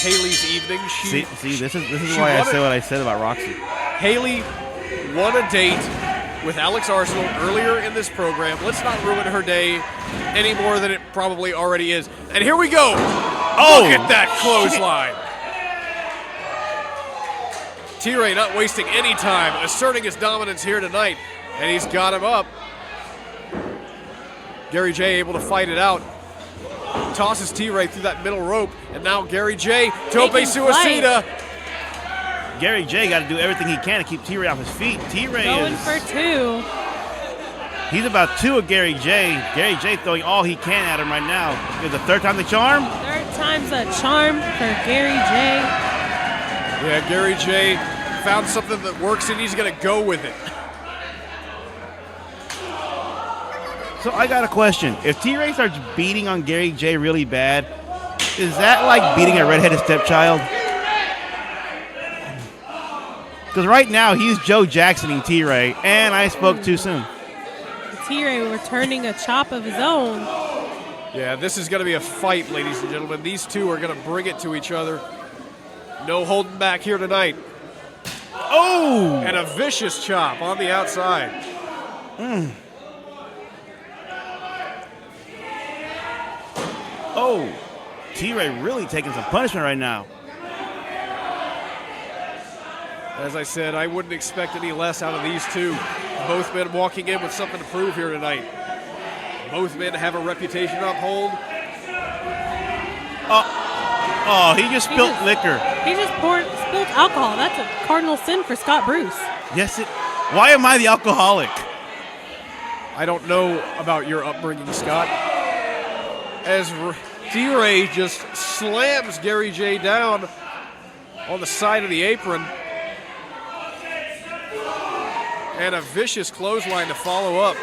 Haley's evening. See, this is why I said what I said about Roxy. Haley won a date with Alex Arsenal earlier in this program. Let's not ruin her day any more than it probably already is. And here we go. Oh, look at that clothesline. T-Ray not wasting any time, asserting his dominance here tonight, and he's got him up. Gary J able to fight it out. Tosses T-Ray through that middle rope, and now Gary J, tope suicida. Gary J got to do everything he can to keep T-Ray off his feet. T-Ray going for two. He's about two of Gary J. Gary J throwing all he can at him right now. Is the third time the charm? Third time's a charm for Gary J. Yeah, Gary J found something that works and he's going to go with it. So I got a question. If T-Ray starts beating on Gary J really bad, is that like beating a redheaded stepchild? Because right now he's Joe Jacksoning T-Ray, and I spoke too soon. T-Ray returning a chop of his own. Yeah, this is going to be a fight, ladies and gentlemen. These two are going to bring it to each other. No holding back here tonight. Oh! And a vicious chop on the outside. Oh, T-Ray really taking some punishment right now. As I said, I wouldn't expect any less out of these two. Both men walking in with something to prove here tonight. Both men have a reputation to uphold. Oh, he just spilled liquor. He just spilled alcohol. That's a cardinal sin for Scott Bruce. Yes, why am I the alcoholic? I don't know about your upbringing, Scott. As T-Ray just slams Gary J down on the side of the apron. And a vicious clothesline to follow up.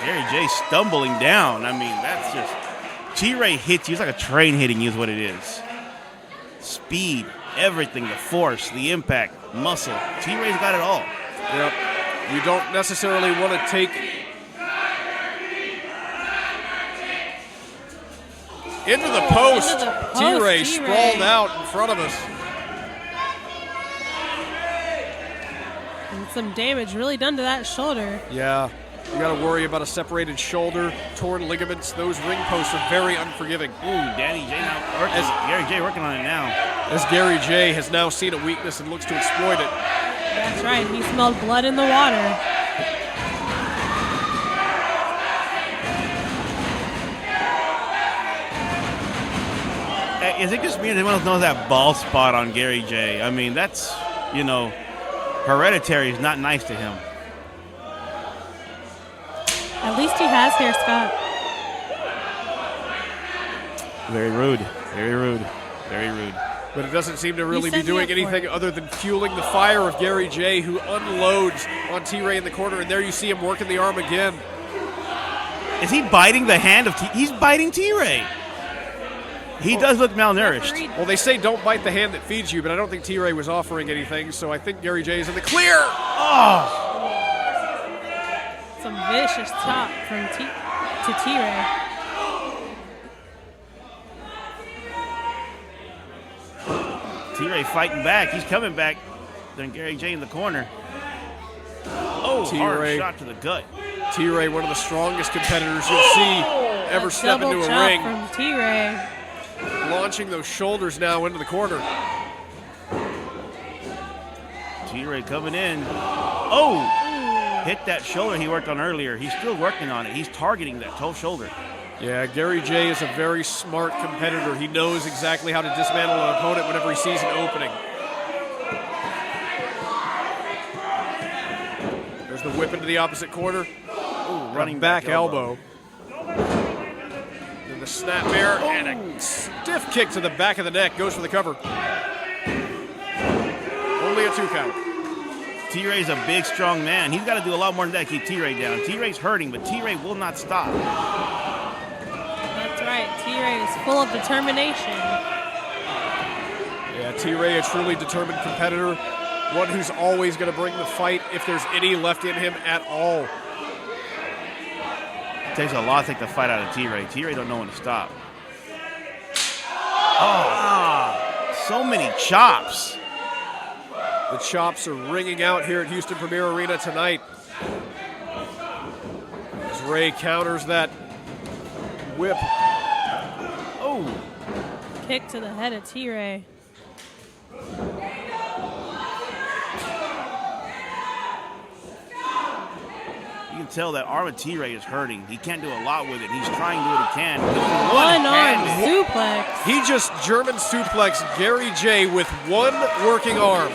Gary J stumbling down. I mean, that's just... T-Ray hits you. It's like a train hitting you is what it is. Speed, everything, the force, the impact, muscle. T-Ray's got it all. Yep. You don't necessarily want to take... Into the post. T-Ray sprawled out in front of us. And some damage really done to that shoulder. Yeah. You got to worry about a separated shoulder, torn ligaments. Those ring posts are very unforgiving. Ooh, Danny J now working. Gary J working on it now. As Gary J has now seen a weakness and looks to exploit it. That's right. He smelled blood in the water. Is it just me or anyone else knows that bald spot on Gary J? I mean, that's, hereditary is not nice to him. At least he has hair, Scott. Very rude. Very rude. Very rude. But it doesn't seem to really be doing anything other than fueling the fire of Gary J, who unloads on T-Ray in the corner, and there you see him working the arm again. Is he biting the hand of T? He's biting T-Ray. He does look malnourished. Well, they say don't bite the hand that feeds you, but I don't think T-Ray was offering anything, so I think Gary J is in the clear. Oh! Some vicious chop from to T-Ray. T-Ray fighting back. He's coming back. Then Gary J in the corner. Oh, hard shot to the gut. T-Ray, one of the strongest competitors you'll see ever step into a ring. From T-Ray. Launching those shoulders now into the corner. T-Ray coming in. Oh! Hit that shoulder he worked on earlier. He's still working on it. He's targeting that toe shoulder. Yeah, Gary J is a very smart competitor. He knows exactly how to dismantle an opponent whenever he sees an opening. There's the whip into the opposite corner. Ooh, running back elbow. Then the snapmare and a stiff kick to the back of the neck. Goes for the cover. Only a 2 count. T-Ray's a big, strong man. He's got to do a lot more than that to keep T-Ray down. T-Ray's hurting, but T-Ray will not stop. That's right. T-Ray is full of determination. Yeah, T-Ray, a truly determined competitor. One who's always going to bring the fight if there's any left in him at all. It takes a lot to take the fight out of T-Ray. T-Ray don't know when to stop. Oh. So many chops. The chops are ringing out here at Houston Premier Arena tonight. As Ray counters that whip. Oh. Kick to the head of T-Ray. You can tell that arm of T-Ray is hurting. He can't do a lot with it. He's trying to do what he can. One-arm suplex. He just German suplexed Gary J with one working arm.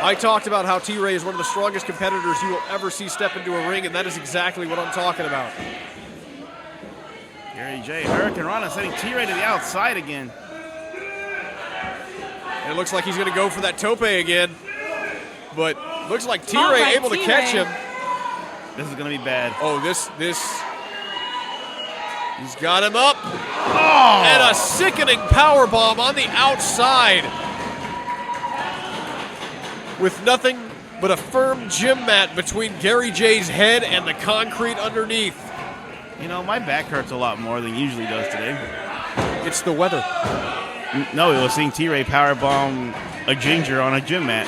I talked about how T-Ray is one of the strongest competitors you will ever see step into a ring, and that is exactly what I'm talking about. Gary J, Hurricane Rana sending T-Ray to the outside again. And it looks like he's going to go for that tope again. But looks like T-Ray able to catch him. This is going to be bad. Oh, this. He's got him up. Oh. And a sickening power bomb on the outside. With nothing but a firm gym mat between Gary J's head and the concrete underneath. You know, my back hurts a lot more than it usually does today. It's the weather. No, it was seeing T-Ray powerbomb a ginger on a gym mat.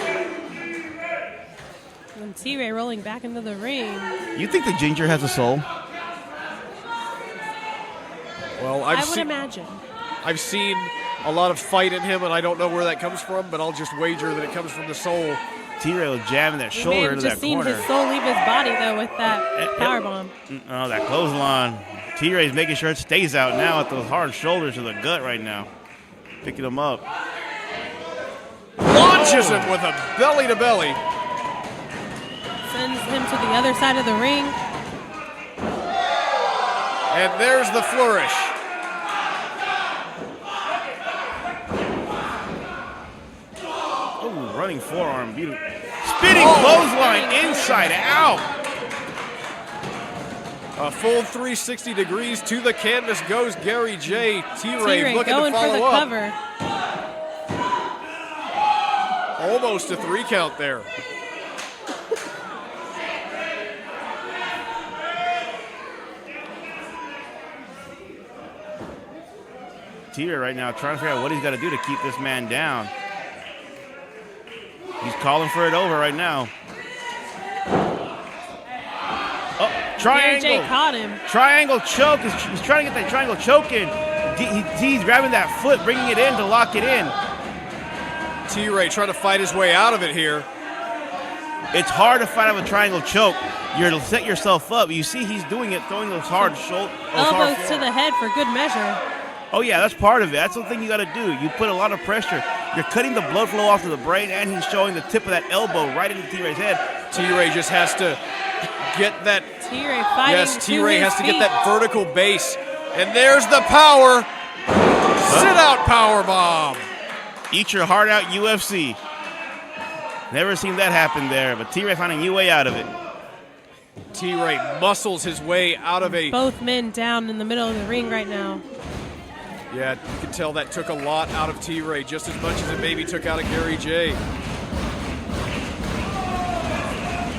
And T-Ray rolling back into the ring. You think the ginger has a soul? Well, I would imagine. I've seen a lot of fight in him, and I don't know where that comes from, but I'll just wager that it comes from the soul. T-Ray was jamming that shoulder to that corner. We may have just seen his soul leave his body, though, with that powerbomb. Oh, that clothesline. T-Ray's making sure it stays out now with those hard shoulders to the gut right now. Picking him up. Launches him with a belly-to-belly. Sends him to the other side of the ring. And there's the flourish. Oh, running forearm. Beautiful. Spinning clothesline inside out. A full 360 degrees to the canvas goes Gary J. T-Ray looking to going for the follow up. cover. Almost a 3 count there. T-Ray right now trying to figure out what he's got to do to keep this man down. He's calling for it over right now. Oh, triangle. Gary J caught him. Triangle choke. He's trying to get that triangle choke in. He's grabbing that foot, bringing it in to lock it in. T-Ray trying to fight his way out of it here. It's hard to fight out of a triangle choke. You're to set yourself up. You see he's doing it, throwing those hard shoulders. Elbows to the head for good measure. Oh, yeah, that's part of it. That's the thing you got to do. You put a lot of pressure. You're cutting the blood flow off to the brain, and he's showing the tip of that elbow right into T-Ray's head. T-Ray just has to get that. T-Ray fighting. Yes, T-Ray has to get that vertical base. And there's the power. Sit-out power bomb. Eat your heart out, UFC. Never seen that happen there, but T-Ray finding a new way out of it. T-Ray muscles his way out of a... Both men down in the middle of the ring right now. Yeah, you can tell that took a lot out of T-Ray, just as much as it maybe took out of Gary J.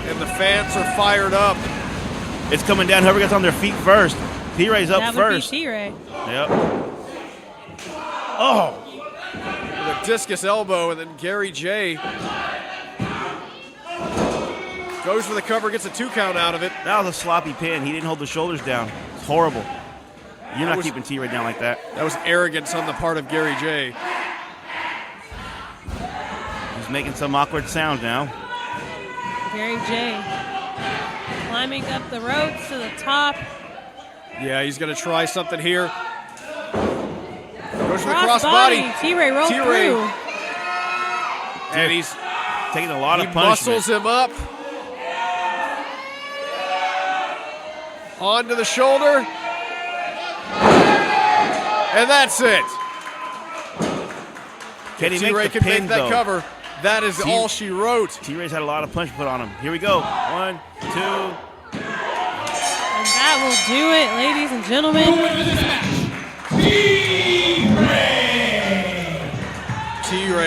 And the fans are fired up. It's coming down. Whoever gets on their feet first. T-Ray's up first. That would be T-Ray. Yep. Oh! With a discus elbow, and then Gary J. goes for the cover, gets a 2 count out of it. That was a sloppy pin. He didn't hold the shoulders down. It's horrible. You're not keeping T-Ray down like that. That was arrogance on the part of Gary J. He's making some awkward sound now. Gary J. climbing up the ropes to the top. Yeah, he's going to try something here. Goes for the crossbody. T-Ray rolls through. And he's taking a lot of punishment. He muscles him up. Onto the shoulder. And that's it. Can he T-Ray make the can pin, make that though? cover. That is all she wrote. T-Ray's had a lot of punch put on him. Here we go. 1, 2. And that will do it, ladies and gentlemen.